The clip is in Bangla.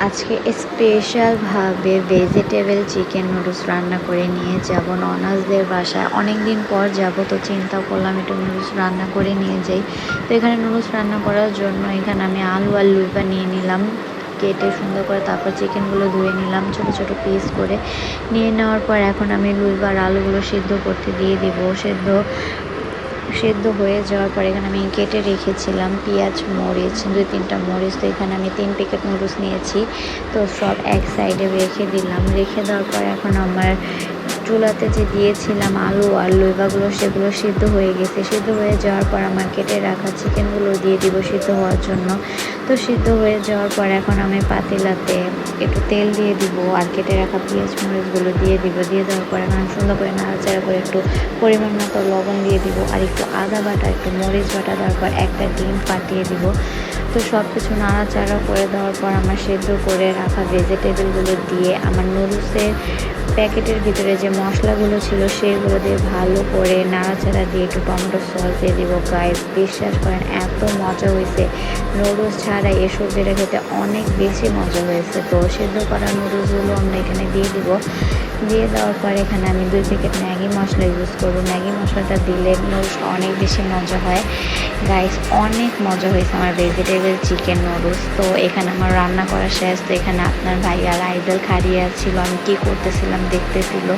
আজকে স্পেশালভাবে ভেজিটেবল চিকেন নুডলস রান্না করে নিয়ে যাব ননাসদের বাসায়। অনেক দিন পর যাব, তো চিন্তা করলাম একটু নুডলস রান্না করে নিয়ে যাই। তো এখানে নুডলস রান্না করার জন্য এখানে আমি আলু আর লুইবা নিয়ে নিলাম, কেটে সুন্দর করে। তারপর চিকেনগুলো ধুয়ে নিলাম ছোট ছোট পিস করে। নিয়ে নেওয়ার পর এখন আমি লুইবা আর আলুগুলো সিদ্ধ করতে দিয়ে দিব। সেদ্ধ হয়ে যাওয়ার পর এখানে আমি কেটে রেখেছিলাম পেঁয়াজ, মরিচ, 2-3টা মরিচ। তো এখানে আমি 3 প্যাকেট নুডলস নিয়েছি, তো সব এক সাইডে রেখে দিলাম। রেখে দেওয়ার পর এখন আমার চুলাতে যে দিয়েছিলাম আলু আর লইবাগুলো, সেগুলো সিদ্ধ হয়ে গেছে। সিদ্ধ হয়ে যাওয়ার পর আমার কেটে রাখা চিকেনগুলো দিয়ে দিব সিদ্ধ হওয়ার জন্য। তো সিদ্ধ হয়ে যাওয়ার পর এখন আমি পাতিলাতে একটু তেল দিয়ে দিব আর কেটে রাখা পেঁয়াজ মরিচগুলো দিয়ে দিব। দিয়ে দেওয়ার পর এখন সুন্দর করে নাড়াচাড়া করে একটু পরিমাণ মতো লবণ দিয়ে দিব আর একটু আদা বাটা, একটু মরিচ বাটা দেওয়ার পর একটা ডিম ফাটিয়ে দিব। তো সব কিছু নাড়াচাড়া করে দেওয়ার পর আমার সেদ্ধ করে রাখা ভেজিটেবলগুলো দিয়ে আমার নুডলসের প্যাকেটের ভিতরে যে মশলাগুলো ছিল সেগুলো দিয়ে ভালো করে নাড়াচাড়া দিয়ে একটু টমেটো সস দিয়ে দিব। গাইস, বিশ্বাস করেন এত মজা হয়েছে, নুডলস ছাড়া এই সবজিটা খেতে অনেক বেশি মজা হয়েছে। তো সেদ্ধ করা নুডলসগুলো আমরা এখানে দিয়ে দিব। দিয়ে দেওয়ার পর এখানে আমি 2 প্যাকেট ম্যাগি মশলা ইউজ করবো। ম্যাগি মশলাটা দিলে নুডলস অনেক বেশি মজা হয়। গাইস, অনেক মজা হয়েছে আমার ভেজিটেবল চিকেন নুডলস। তো এখানে আমার রান্না করা শেষ। তো এখানে আপনার ভাই আর আইডল খাড়িয়ে ছিল, আমি কী করতেছিলাম দেখতেছিল।